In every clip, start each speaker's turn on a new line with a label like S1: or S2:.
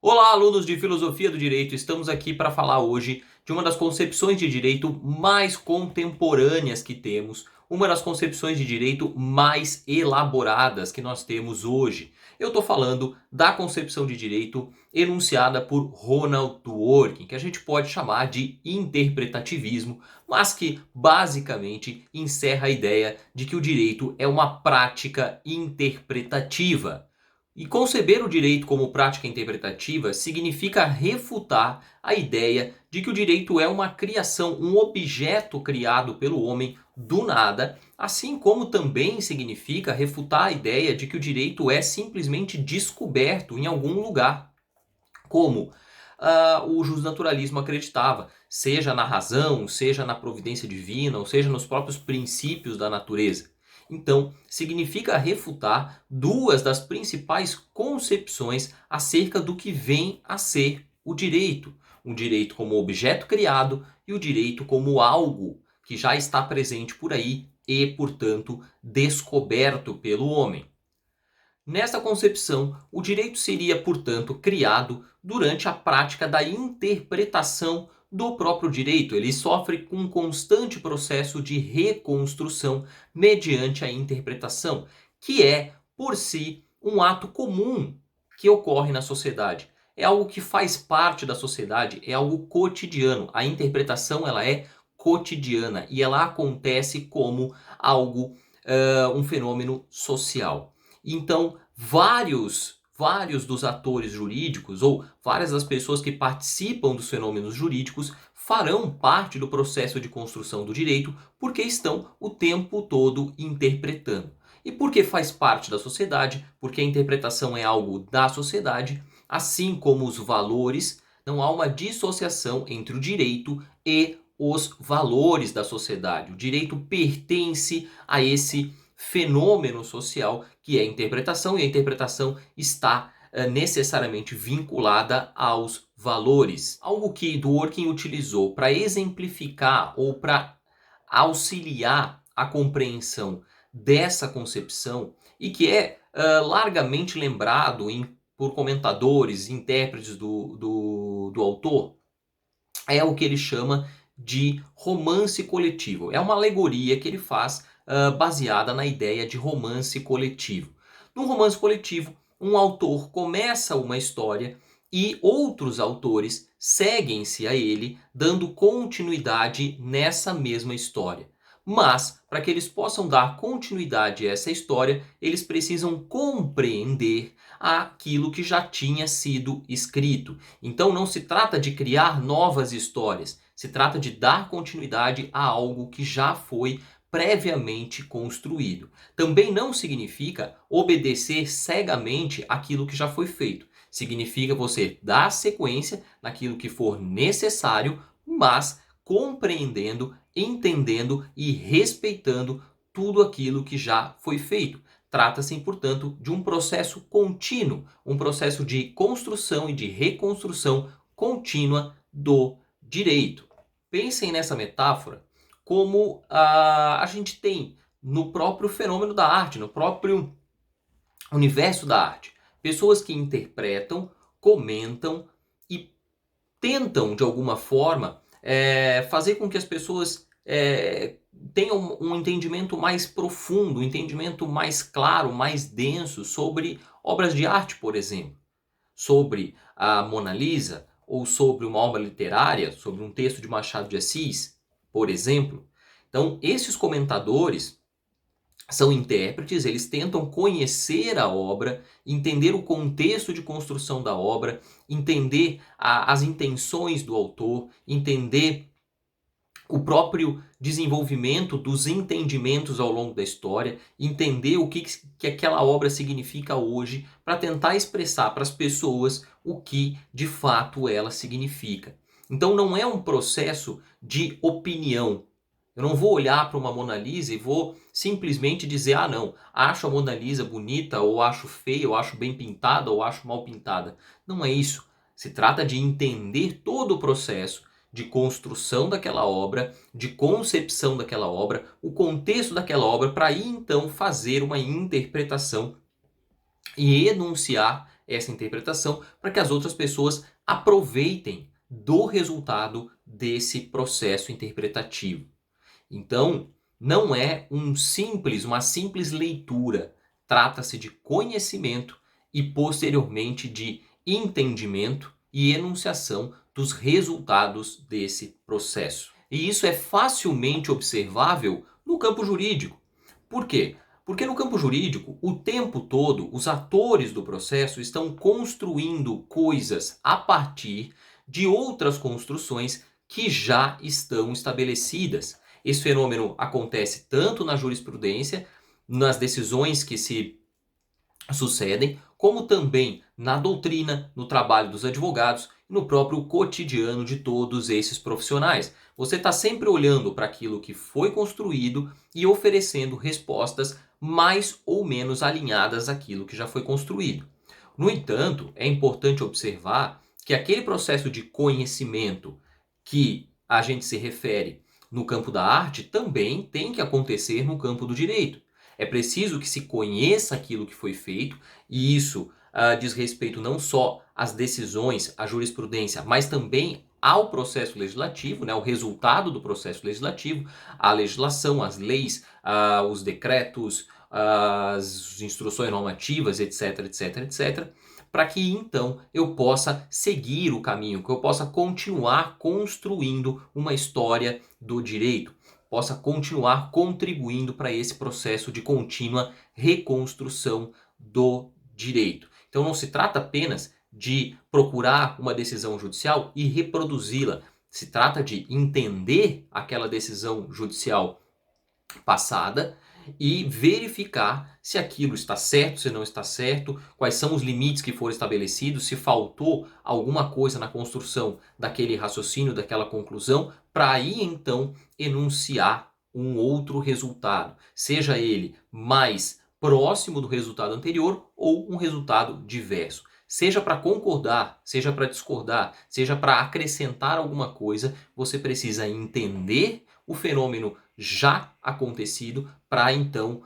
S1: Olá, alunos de Filosofia do Direito. Estamos aqui para falar hoje de uma das concepções de direito mais contemporâneas que temos, uma das concepções de direito mais elaboradas que nós temos hoje. Eu estou falando da concepção de direito enunciada por Ronald Dworkin, que a gente pode chamar de interpretativismo, mas que basicamente encerra a ideia de que o direito é uma prática interpretativa. E conceber o direito como prática interpretativa significa refutar a ideia de que o direito é uma criação, um objeto criado pelo homem do nada, assim como também significa refutar a ideia de que o direito é simplesmente descoberto em algum lugar, como o justnaturalismo acreditava, seja na razão, seja na providência divina, ou seja nos próprios princípios da natureza. Então, significa refutar duas das principais concepções acerca do que vem a ser o direito. O direito como objeto criado e o direito como algo que já está presente por aí e, portanto, descoberto pelo homem. Nesta concepção, o direito seria, portanto, criado durante a prática da interpretação do próprio direito. Ele sofre com um constante processo de reconstrução mediante a interpretação, que é, por si, um ato comum que ocorre na sociedade. É algo que faz parte da sociedade, é algo cotidiano. A interpretação ela é cotidiana e ela acontece como algo, um fenômeno social. Então, vários dos atores jurídicos ou várias das pessoas que participam dos fenômenos jurídicos farão parte do processo de construção do direito porque estão o tempo todo interpretando. E porque faz parte da sociedade, porque a interpretação é algo da sociedade, assim como os valores, não há uma dissociação entre o direito e os valores da sociedade. O direito pertence a esse fenômeno social que é a interpretação, e a interpretação está necessariamente vinculada aos valores. Algo que Dworkin utilizou para exemplificar ou para auxiliar a compreensão dessa concepção e que é largamente lembrado por comentadores, intérpretes do autor, é o que ele chama de romance coletivo. É uma alegoria que ele faz baseada na ideia de romance coletivo. No romance coletivo, um autor começa uma história e outros autores seguem-se a ele, dando continuidade nessa mesma história. Mas, para que eles possam dar continuidade a essa história, eles precisam compreender aquilo que já tinha sido escrito. Então não se trata de criar novas histórias, se trata de dar continuidade a algo que já foi previamente construído. Também não significa obedecer cegamente aquilo que já foi feito. Significa você dar sequência naquilo que for necessário, mas compreendendo, entendendo e respeitando tudo aquilo que já foi feito. Trata-se, portanto, de um processo contínuo, um processo de construção e de reconstrução contínua do direito. Pensem nessa metáfora como a gente tem no próprio fenômeno da arte, no próprio universo da arte. Pessoas que interpretam, comentam e tentam, de alguma forma, fazer com que as pessoas tenham um entendimento mais profundo, um entendimento mais claro, mais denso sobre obras de arte, por exemplo. Sobre a Mona Lisa, ou sobre uma obra literária, sobre um texto de Machado de Assis, por exemplo. Então, esses comentadores são intérpretes, eles tentam conhecer a obra, entender o contexto de construção da obra, entender as intenções do autor, entender o próprio desenvolvimento dos entendimentos ao longo da história, entender o que aquela obra significa hoje, para tentar expressar para as pessoas o que de fato ela significa. Então não é um processo de opinião. Eu não vou olhar para uma Mona Lisa e vou simplesmente dizer, ah não, acho a Mona Lisa bonita, ou acho feia, ou acho bem pintada, ou acho mal pintada. Não é isso. Se trata de entender todo o processo de construção daquela obra, de concepção daquela obra, o contexto daquela obra, para aí então fazer uma interpretação e enunciar essa interpretação para que as outras pessoas aproveitem do resultado desse processo interpretativo. Então, não é uma simples leitura. Trata-se de conhecimento e posteriormente de entendimento e enunciação dos resultados desse processo. E isso é facilmente observável no campo jurídico. Por quê? Porque no campo jurídico, o tempo todo, os atores do processo estão construindo coisas a partir de outras construções que já estão estabelecidas. Esse fenômeno acontece tanto na jurisprudência, nas decisões que se sucedem, como também na doutrina, no trabalho dos advogados e no próprio cotidiano de todos esses profissionais. Você está sempre olhando para aquilo que foi construído e oferecendo respostas mais ou menos alinhadas àquilo que já foi construído. No entanto, é importante observar que aquele processo de conhecimento que a gente se refere no campo da arte também tem que acontecer no campo do direito. É preciso que se conheça aquilo que foi feito, e isso diz respeito não só às decisões, à jurisprudência, mas também ao processo legislativo, né, o resultado do processo legislativo, a legislação, as leis, os decretos, as instruções normativas, etc, etc, etc, para que então eu possa seguir o caminho, que eu possa continuar construindo uma história do direito, possa continuar contribuindo para esse processo de contínua reconstrução do direito. Então não se trata apenas de procurar uma decisão judicial e reproduzi-la. Se trata de entender aquela decisão judicial passada e verificar se aquilo está certo, se não está certo, quais são os limites que foram estabelecidos, se faltou alguma coisa na construção daquele raciocínio, daquela conclusão, para aí então enunciar um outro resultado, seja ele mais próximo do resultado anterior ou um resultado diverso. Seja para concordar, seja para discordar, seja para acrescentar alguma coisa, você precisa entender o fenômeno já acontecido para então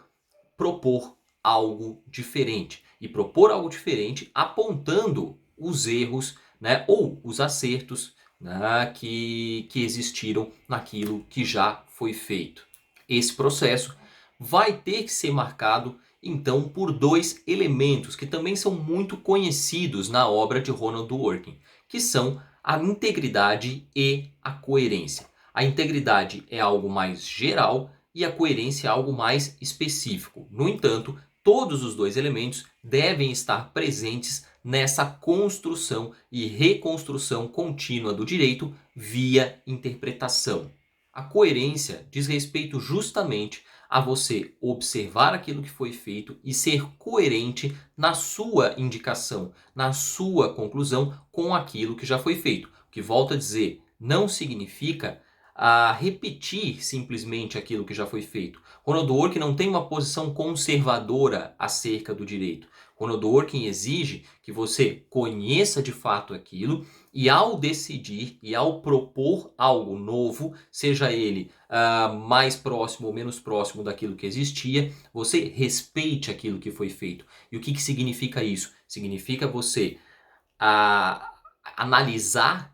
S1: propor algo diferente. E propor algo diferente apontando os erros, né, ou os acertos, né, que existiram naquilo que já foi feito. Esse processo vai ter que ser marcado então por dois elementos que também são muito conhecidos na obra de Ronald Dworkin, que são a integridade e a coerência. A integridade é algo mais geral e a coerência é algo mais específico. No entanto, todos os dois elementos devem estar presentes nessa construção e reconstrução contínua do direito via interpretação. A coerência diz respeito justamente a você observar aquilo que foi feito e ser coerente na sua indicação, na sua conclusão com aquilo que já foi feito. O que, volto a dizer, não significa repetir simplesmente aquilo que já foi feito. Ronald Dworkin não tem uma posição conservadora acerca do direito. Ronald Dworkin exige que você conheça de fato aquilo e, ao decidir e ao propor algo novo, seja ele mais próximo ou menos próximo daquilo que existia, você respeite aquilo que foi feito. E o que significa isso? Significa você analisar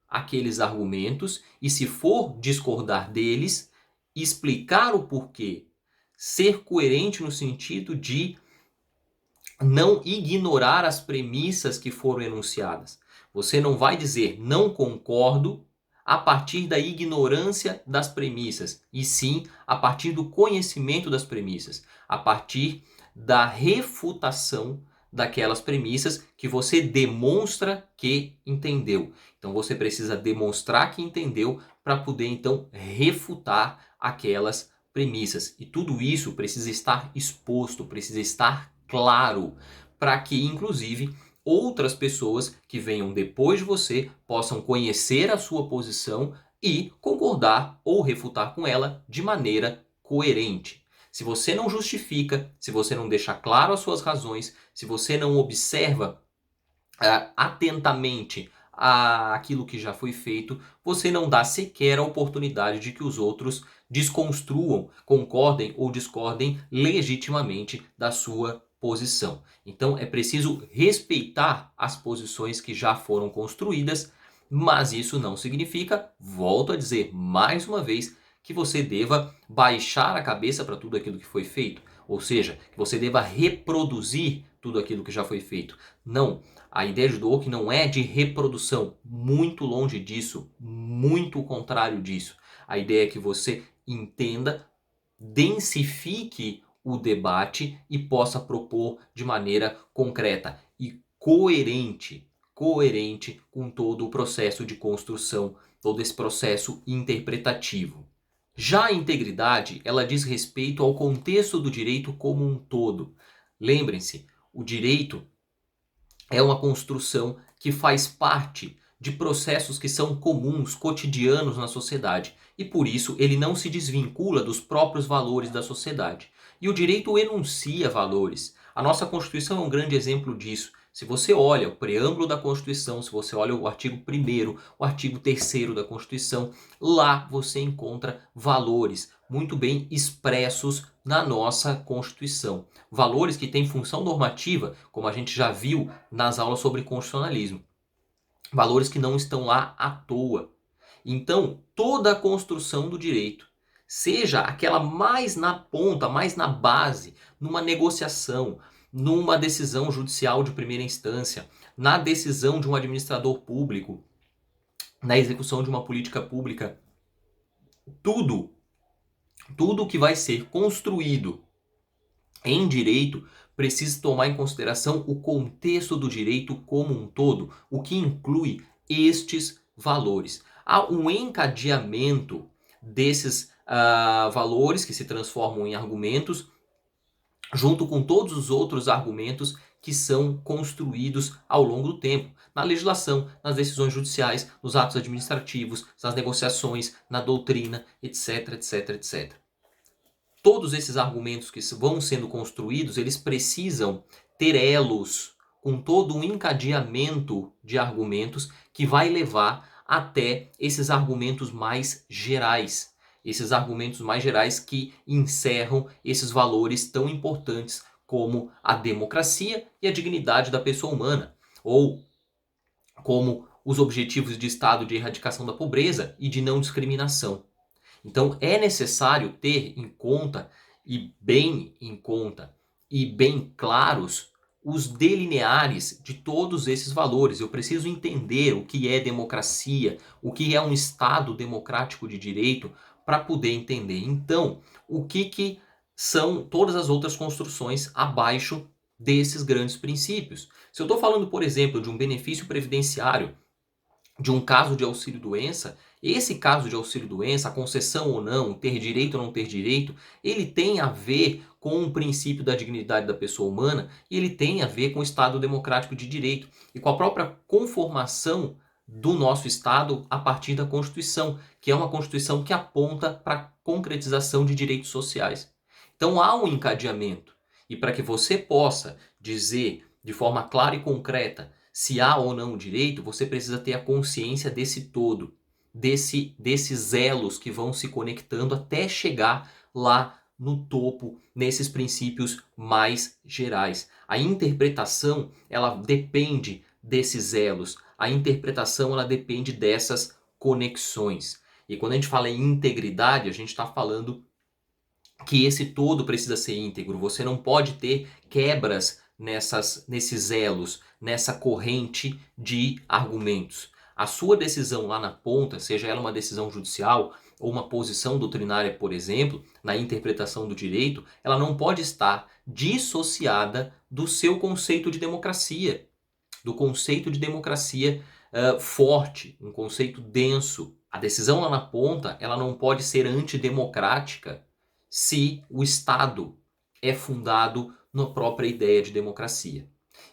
S1: aqueles argumentos e, se for discordar deles, explicar o porquê. Ser coerente no sentido de não ignorar as premissas que foram enunciadas. Você não vai dizer não concordo a partir da ignorância das premissas, e sim a partir do conhecimento das premissas, a partir da refutação daquelas premissas que você demonstra que entendeu. Então você precisa demonstrar que entendeu para poder então refutar aquelas premissas. E tudo isso precisa estar exposto, precisa estar claro, para que inclusive outras pessoas que venham depois de você possam conhecer a sua posição e concordar ou refutar com ela de maneira coerente. Se você não justifica, se você não deixa claro as suas razões, se você não observa atentamente aquilo que já foi feito, você não dá sequer a oportunidade de que os outros desconstruam, concordem ou discordem legitimamente da sua posição. Então é preciso respeitar as posições que já foram construídas, mas isso não significa, volto a dizer mais uma vez, que você deva baixar a cabeça para tudo aquilo que foi feito, ou seja, que você deva reproduzir tudo aquilo que já foi feito. Não, a ideia de Dworkin não é de reprodução, muito longe disso, muito o contrário disso. A ideia é que você entenda, densifique o debate e possa propor de maneira concreta e coerente com todo o processo de construção, todo esse processo interpretativo. Já a integridade, ela diz respeito ao contexto do direito como um todo. Lembrem-se, o direito é uma construção que faz parte de processos que são comuns, cotidianos na sociedade, e por isso ele não se desvincula dos próprios valores da sociedade. E o direito enuncia valores. A nossa Constituição é um grande exemplo disso. Se você olha o preâmbulo da Constituição, se você olha o artigo 1º, o artigo 3º da Constituição, lá você encontra valores muito bem expressos na nossa Constituição. Valores que têm função normativa, como a gente já viu nas aulas sobre constitucionalismo. Valores que não estão lá à toa. Então, toda a construção do direito, seja aquela mais na ponta, mais na base, numa negociação, numa decisão judicial de primeira instância, na decisão de um administrador público, na execução de uma política pública, tudo que vai ser construído em direito precisa tomar em consideração o contexto do direito como um todo, o que inclui estes valores. Há um encadeamento desses valores que se transformam em argumentos, junto com todos os outros argumentos que são construídos ao longo do tempo, na legislação, nas decisões judiciais, nos atos administrativos, nas negociações, na doutrina, etc, etc, etc. Todos esses argumentos que vão sendo construídos, eles precisam ter elos com todo um encadeamento de argumentos que vai levar até esses argumentos mais gerais. Esses argumentos mais gerais que encerram esses valores tão importantes como a democracia e a dignidade da pessoa humana, ou como os objetivos de Estado de erradicação da pobreza e de não discriminação. Então é necessário ter em conta e bem claros os delineares de todos esses valores. Eu preciso entender o que é democracia, o que é um Estado democrático de direito para poder entender. Então, o que são todas as outras construções abaixo desses grandes princípios? Se eu estou falando, por exemplo, de um benefício previdenciário, de um caso de auxílio-doença, esse caso de auxílio-doença, a concessão ou não, ter direito ou não ter direito, ele tem a ver com o princípio da dignidade da pessoa humana e ele tem a ver com o Estado democrático de direito e com a própria conformação do nosso Estado a partir da Constituição, que é uma Constituição que aponta para a concretização de direitos sociais. Então há um encadeamento e para que você possa dizer de forma clara e concreta se há ou não o direito, você precisa ter a consciência desse todo, desses elos que vão se conectando até chegar lá no topo, nesses princípios mais gerais. A interpretação, ela depende desses elos. A interpretação, ela depende dessas conexões. E quando a gente fala em integridade, a gente está falando que esse todo precisa ser íntegro. Você não pode ter quebras nesses elos, nessa corrente de argumentos. A sua decisão lá na ponta, seja ela uma decisão judicial ou uma posição doutrinária, por exemplo, na interpretação do direito, ela não pode estar dissociada do seu conceito de democracia, do conceito de democracia forte, um conceito denso. A decisão lá na ponta, ela não pode ser antidemocrática se o Estado é fundado na própria ideia de democracia.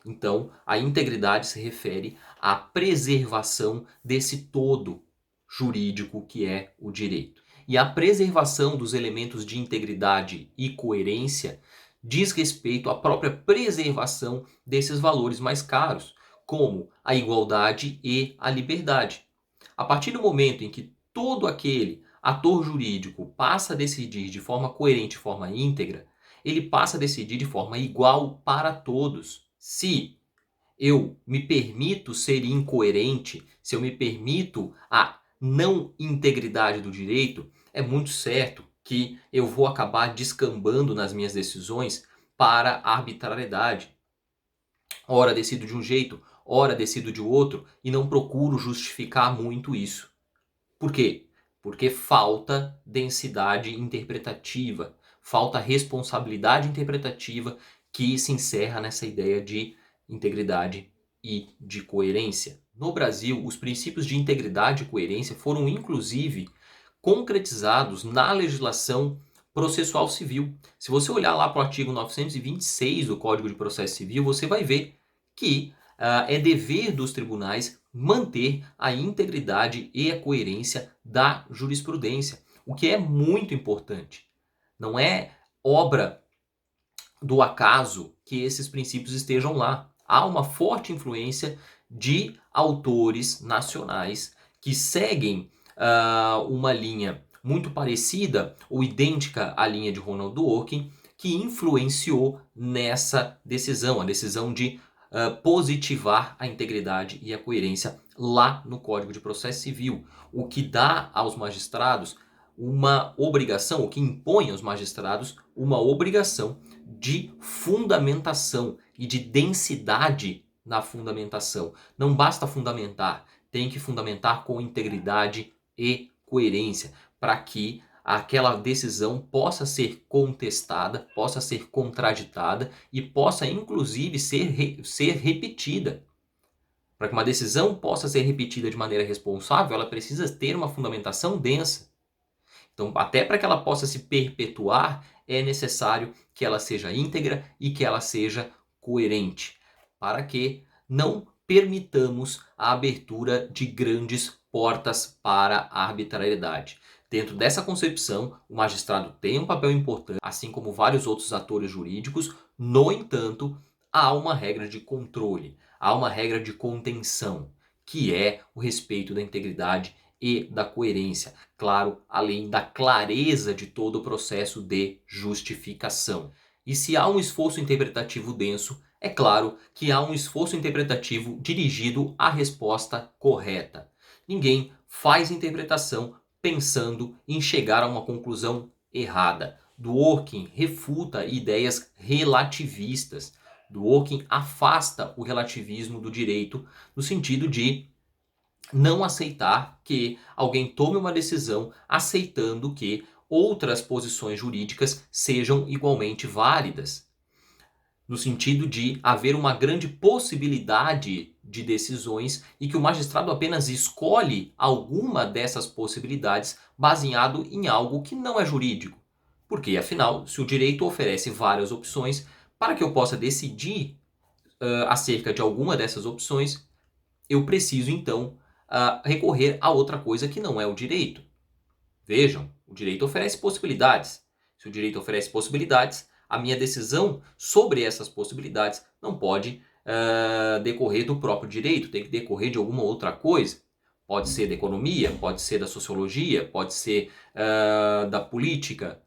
S1: Então, a integridade se refere à preservação desse todo jurídico que é o direito. E a preservação dos elementos de integridade e coerência diz respeito à própria preservação desses valores mais caros, como a igualdade e a liberdade. A partir do momento em que todo aquele ator jurídico passa a decidir de forma coerente, de forma íntegra, ele passa a decidir de forma igual para todos. Se eu me permito ser incoerente, se eu me permito a não integridade do direito, é muito certo que eu vou acabar descambando nas minhas decisões para a arbitrariedade. Ora decido de um jeito, ora decido de outro e não procuro justificar muito isso. Por quê? Porque falta densidade interpretativa, falta responsabilidade interpretativa que se encerra nessa ideia de integridade e de coerência. No Brasil, os princípios de integridade e coerência foram inclusive concretizados na legislação processual civil. Se você olhar lá para o artigo 926 do Código de Processo Civil, você vai ver que é dever dos tribunais manter a integridade e a coerência da jurisprudência, o que é muito importante. Não é obra do acaso que esses princípios estejam lá. Há uma forte influência de autores nacionais que seguem uma linha muito parecida ou idêntica à linha de Ronald Dworkin, que influenciou nessa decisão, a decisão de positivar a integridade e a coerência lá no Código de Processo Civil, o que dá aos magistrados uma obrigação, o que impõe aos magistrados uma obrigação de fundamentação e de densidade na fundamentação. Não basta fundamentar, tem que fundamentar com integridade e coerência, para que aquela decisão possa ser contestada, possa ser contraditada e possa inclusive ser repetida. Para que uma decisão possa ser repetida de maneira responsável, ela precisa ter uma fundamentação densa. Então, até para que ela possa se perpetuar, é necessário que ela seja íntegra e que ela seja coerente, para que não permitamos a abertura de grandes portas para a arbitrariedade. Dentro dessa concepção, o magistrado tem um papel importante, assim como vários outros atores jurídicos. No entanto, há uma regra de controle, há uma regra de contenção, que é o respeito da integridade e da coerência, claro, além da clareza de todo o processo de justificação. E se há um esforço interpretativo denso, é claro que há um esforço interpretativo dirigido à resposta correta. Ninguém faz interpretação pensando em chegar a uma conclusão errada. Dworkin refuta ideias relativistas. Dworkin afasta o relativismo do direito no sentido de não aceitar que alguém tome uma decisão aceitando que outras posições jurídicas sejam igualmente válidas. No sentido de haver uma grande possibilidade de decisões e que o magistrado apenas escolhe alguma dessas possibilidades baseado em algo que não é jurídico. Porque, afinal, se o direito oferece várias opções, para que eu possa decidir acerca de alguma dessas opções, eu preciso então recorrer a outra coisa que não é o direito. Vejam, o direito oferece possibilidades. Se o direito oferece possibilidades, a minha decisão sobre essas possibilidades não pode decorrer do próprio direito, tem que decorrer de alguma outra coisa. Pode ser da economia, pode ser da sociologia, pode ser da política.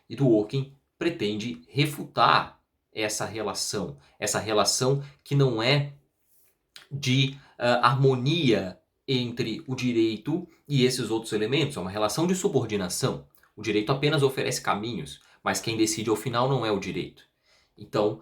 S1: E Dworkin pretende refutar essa relação que não é de harmonia entre o direito e esses outros elementos. É uma relação de subordinação. O direito apenas oferece caminhos, mas quem decide ao final não é o direito. Então,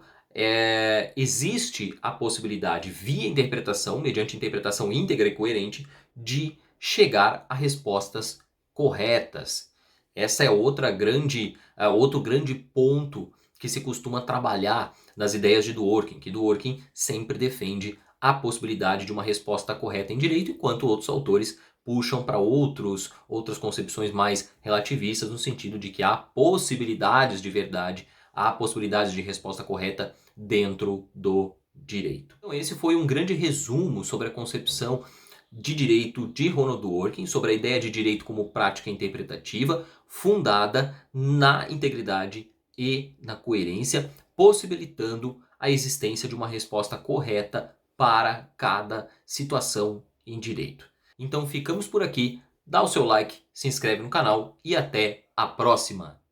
S1: existe a possibilidade, via interpretação, mediante interpretação íntegra e coerente, de chegar a respostas corretas. Essa é outro grande ponto que se costuma trabalhar nas ideias de Dworkin, que Dworkin sempre defende a possibilidade de uma resposta correta em direito, enquanto outros autores puxam para outras concepções mais relativistas, no sentido de que há possibilidades de verdade, há possibilidades de resposta correta dentro do direito. Então esse foi um grande resumo sobre a concepção de direito de Ronald Dworkin, sobre a ideia de direito como prática interpretativa, fundada na integridade e na coerência, possibilitando a existência de uma resposta correta para cada situação em direito. Então ficamos por aqui, dá o seu like, se inscreve no canal e até a próxima!